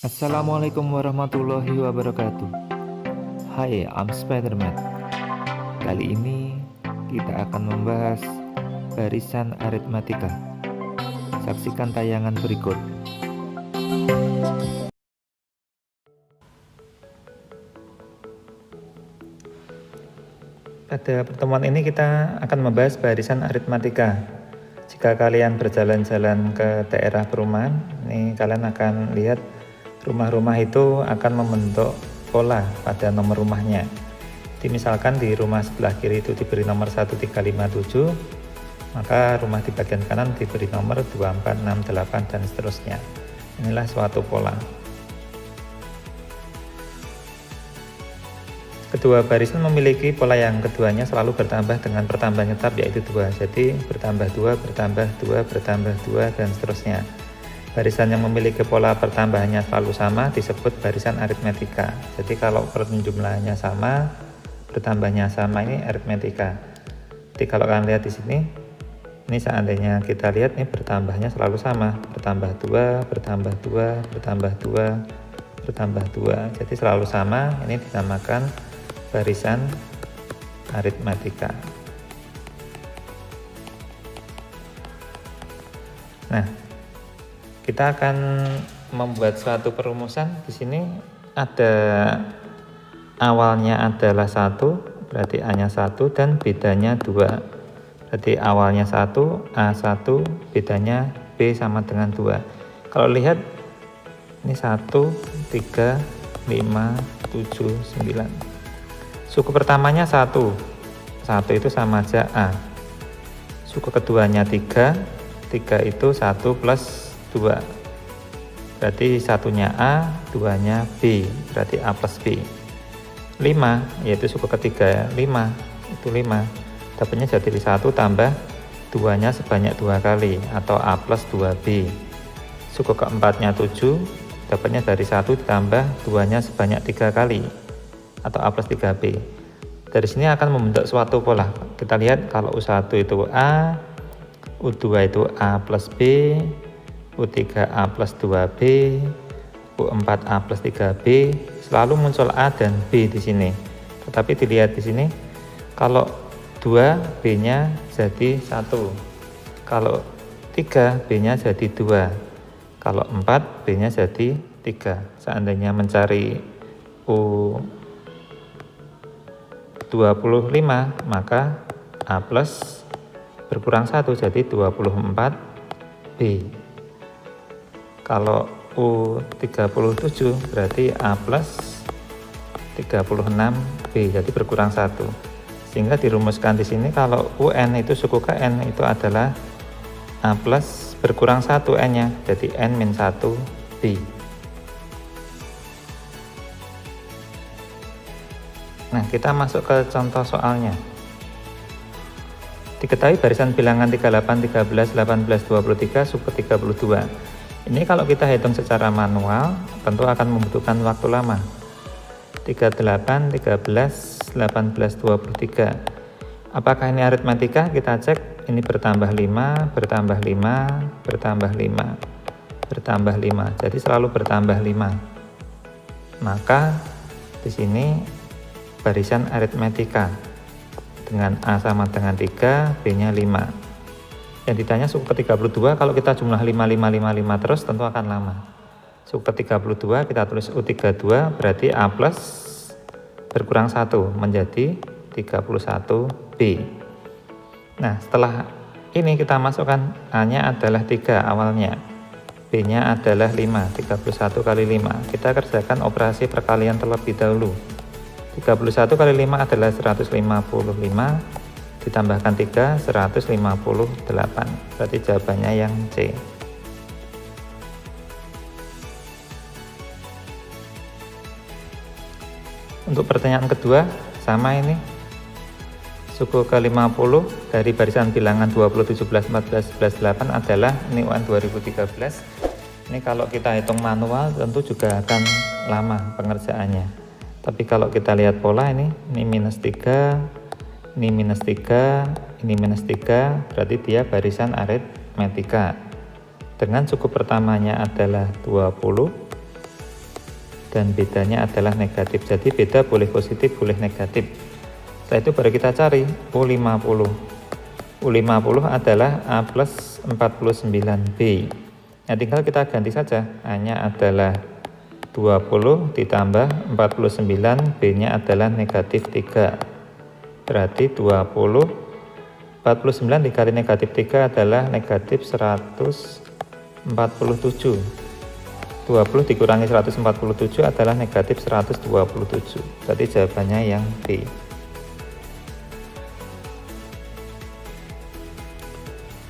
Assalamualaikum warahmatullahi wabarakatuh. Hai, I'm Spiderman. Kali ini kita akan membahas barisan aritmatika. Saksikan tayangan berikut. Pada pertemuan ini kita akan membahas barisan aritmatika. Jika kalian berjalan-jalan ke daerah perumahan, ini kalian akan lihat rumah-rumah itu akan membentuk pola pada nomor rumahnya. Jadi misalkan di rumah sebelah kiri itu diberi nomor 1357, maka rumah di bagian kanan diberi nomor 2468 dan seterusnya. Inilah suatu pola. Kedua barisan memiliki pola yang keduanya selalu bertambah dengan pertambahan tetap, yaitu 2. Jadi bertambah 2, bertambah 2, bertambah 2, dan seterusnya. Barisan yang memiliki pola pertambahannya selalu sama disebut barisan aritmatika. Jadi kalau perjumlahannya sama, bertambahnya sama, ini aritmatika. Jadi kalau kalian lihat di sini, ini seandainya kita lihat ini bertambahnya selalu sama, bertambah 2, bertambah 2, bertambah 2, bertambah 2. Jadi selalu sama, ini dinamakan barisan aritmatika. Nah, kita akan membuat suatu perumusan. Di sini ada awalnya adalah 1, berarti A-nya 1 dan bedanya 2. Berarti awalnya 1, A1, bedanya B sama dengan 2. Kalau lihat ini 1, 3, 5, 7, 9. Suku pertamanya 1 itu sama aja A. Suku keduanya 3 itu 1 plus 2. Berarti satunya A, 2-nya B, berarti A plus B. 5, yaitu suku ketiga, 5, itu 5. Dapatnya jadi 1 tambah 2-nya sebanyak 2 kali, atau A plus 2B. Suku keempatnya 7, dapatnya dari 1 ditambah 2-nya sebanyak 3 kali, atau A plus 3B. Dari sini akan membentuk suatu pola. Kita lihat kalau U1 itu A, U2 itu A plus B, U3 A plus 2B, U4 A plus 3B, selalu muncul A dan B di sini. Tetapi dilihat di sini, kalau 2 B-nya jadi 1, kalau 3 B-nya jadi 2, kalau 4 B-nya jadi 3. Seandainya mencari U25, maka A plus berkurang 1 jadi 24B. Kalau U37 berarti A plus 36B, jadi berkurang 1. Sehingga dirumuskan di sini kalau UN itu suku ke N itu adalah A plus berkurang 1 N-nya, jadi N min 1B. Nah, kita masuk ke contoh soalnya. Diketahui barisan bilangan 38, 13, 18, 23, suku 32. Ini kalau kita hitung secara manual, tentu akan membutuhkan waktu lama. 38, 13, 18, 23. Apakah ini aritmatika? Kita cek, ini bertambah 5, bertambah 5, bertambah 5, bertambah 5. Jadi selalu bertambah 5. Maka di sini barisan aritmatika dengan A sama dengan 3, B-nya 5. Yang ditanya suku ke-32, kalau kita jumlah 5, 5, 5, 5 terus tentu akan lama. Suku ke-32 kita tulis U32, berarti A plus berkurang 1 menjadi 31B. Nah, setelah ini kita masukkan A-nya adalah 3 awalnya, B-nya adalah 5, 31 kali 5. Kita kerjakan operasi perkalian terlebih dahulu. 31 kali 5 adalah 155, ditambahkan 3, 158. Berarti jawabannya yang C. Untuk pertanyaan kedua, sama ini. Suku ke-50 dari barisan bilangan 20, 17, 14, 11, 8 adalah ini UN 2013. Ini kalau kita hitung manual tentu juga akan lama pengerjaannya. Tapi kalau kita lihat pola ini minus 3, ini minus 3, ini minus 3, berarti dia barisan aritmatika. Dengan suku pertamanya adalah 20, dan bedanya adalah negatif. Jadi beda boleh positif, boleh negatif. Setelah itu baru kita cari U50. U50 adalah A plus 49B. Nah, tinggal kita ganti saja. A-nya adalah 20 ditambah 49, B-nya adalah negatif 3. Berarti 20, 49 dikali negatif 3 adalah negatif 147. 20 dikurangi 147 adalah negatif 127. Berarti jawabannya yang B.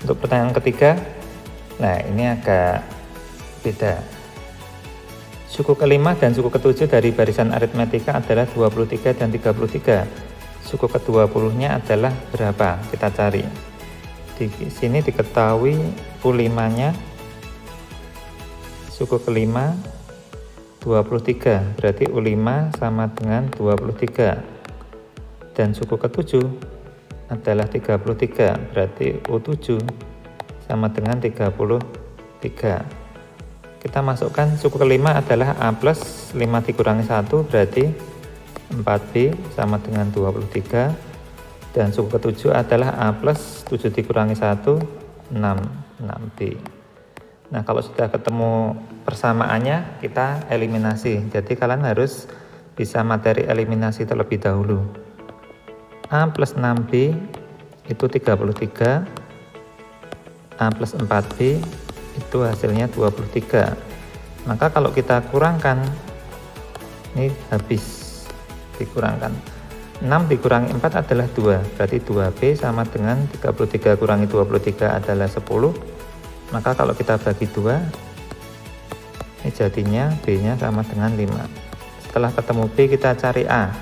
Untuk pertanyaan ketiga, nah ini agak beda. Suku kelima dan suku ketujuh dari barisan aritmetika adalah 23 dan 33. Suku ke-20-nya adalah berapa? Kita cari. Di sini diketahui U5-nya, suku kelima 23, berarti U5 sama dengan 23. Dan suku ke-7 adalah 33, berarti U7 sama dengan 33. Kita masukkan suku kelima adalah A plus 5 dikurangi 1, berarti 4B sama dengan 23. Dan suku ke-7 adalah A plus 7 dikurangi 1, 6B. Nah, kalau sudah ketemu persamaannya, kita eliminasi. Jadi kalian harus bisa materi eliminasi terlebih dahulu. A plus 6B itu 33, A plus 4B itu hasilnya 23. Maka kalau kita kurangkan, ini habis dikurangkan. 6 dikurangi 4 adalah 2, berarti 2B sama dengan 33 kurangi 23 adalah 10. Maka kalau kita bagi 2, ini jadinya B-nya sama dengan 5. Setelah ketemu B, kita cari A.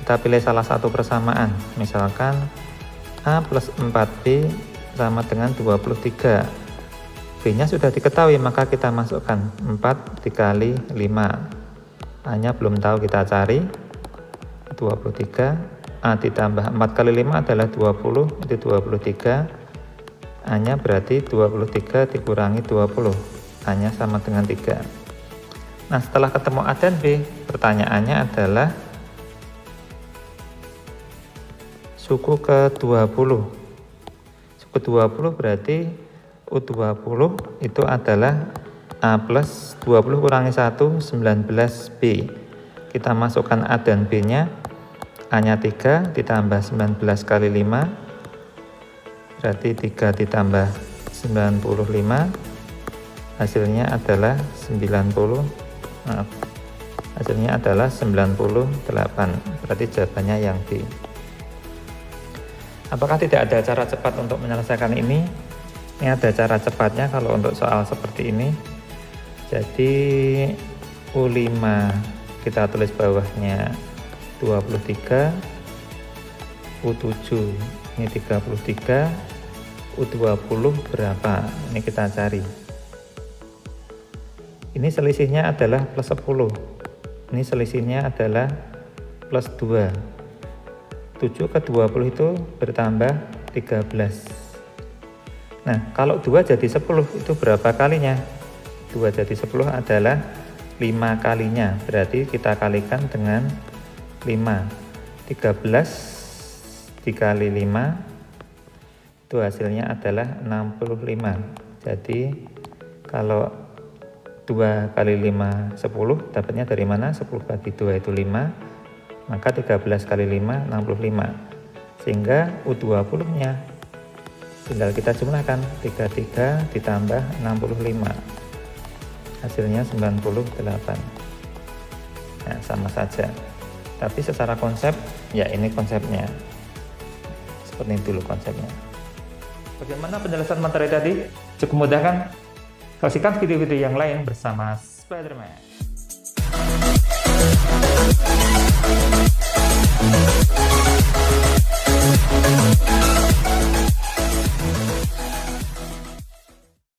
Kita pilih salah satu persamaan. Misalkan A plus 4B sama dengan 23. B-nya sudah diketahui, maka kita masukkan 4 dikali 5. A-nya belum tahu, kita cari 23. A ditambah 4 kali 5 adalah 20, itu 23. A-nya berarti 23 dikurangi 20. A-nya sama dengan 3. Nah, setelah ketemu A dan B, pertanyaannya adalah suku ke-20. Suku 20 berarti U20 itu adalah A plus 20 kurangi 1, 19B. Kita masukkan A dan B-nya. A-nya 3 ditambah 19 kali 5. Berarti 3 ditambah 95, hasilnya adalah 98. Berarti jawabannya yang B. Apakah tidak ada cara cepat untuk menyelesaikan ini? Ini ada cara cepatnya kalau untuk soal seperti ini. Jadi U5 kita tulis bawahnya 23, U7 ini 33, U20 berapa? Ini kita cari. Ini selisihnya adalah plus 10. Ini selisihnya adalah plus 2. 7 ke 20 itu bertambah 13. Nah, kalau 2 jadi 10 itu berapa kalinya? 2 jadi 10 adalah 5 kalinya. Berarti kita kalikan dengan 5. 13 dikali 5 itu hasilnya adalah 65. Jadi kalau 2 kali 5 10, dapatnya dari mana? 10 bagi 2 itu 5, maka 13 kali 5 65. Sehingga U20 nya tinggal kita jumlahkan, 33 ditambah 65, hasilnya 98. Nah, sama saja, tapi secara konsep ya ini konsepnya seperti ini dulu konsepnya. Bagaimana penjelasan materi tadi? Cukup mudah kan? Saksikan video-video yang lain bersama Spiderman.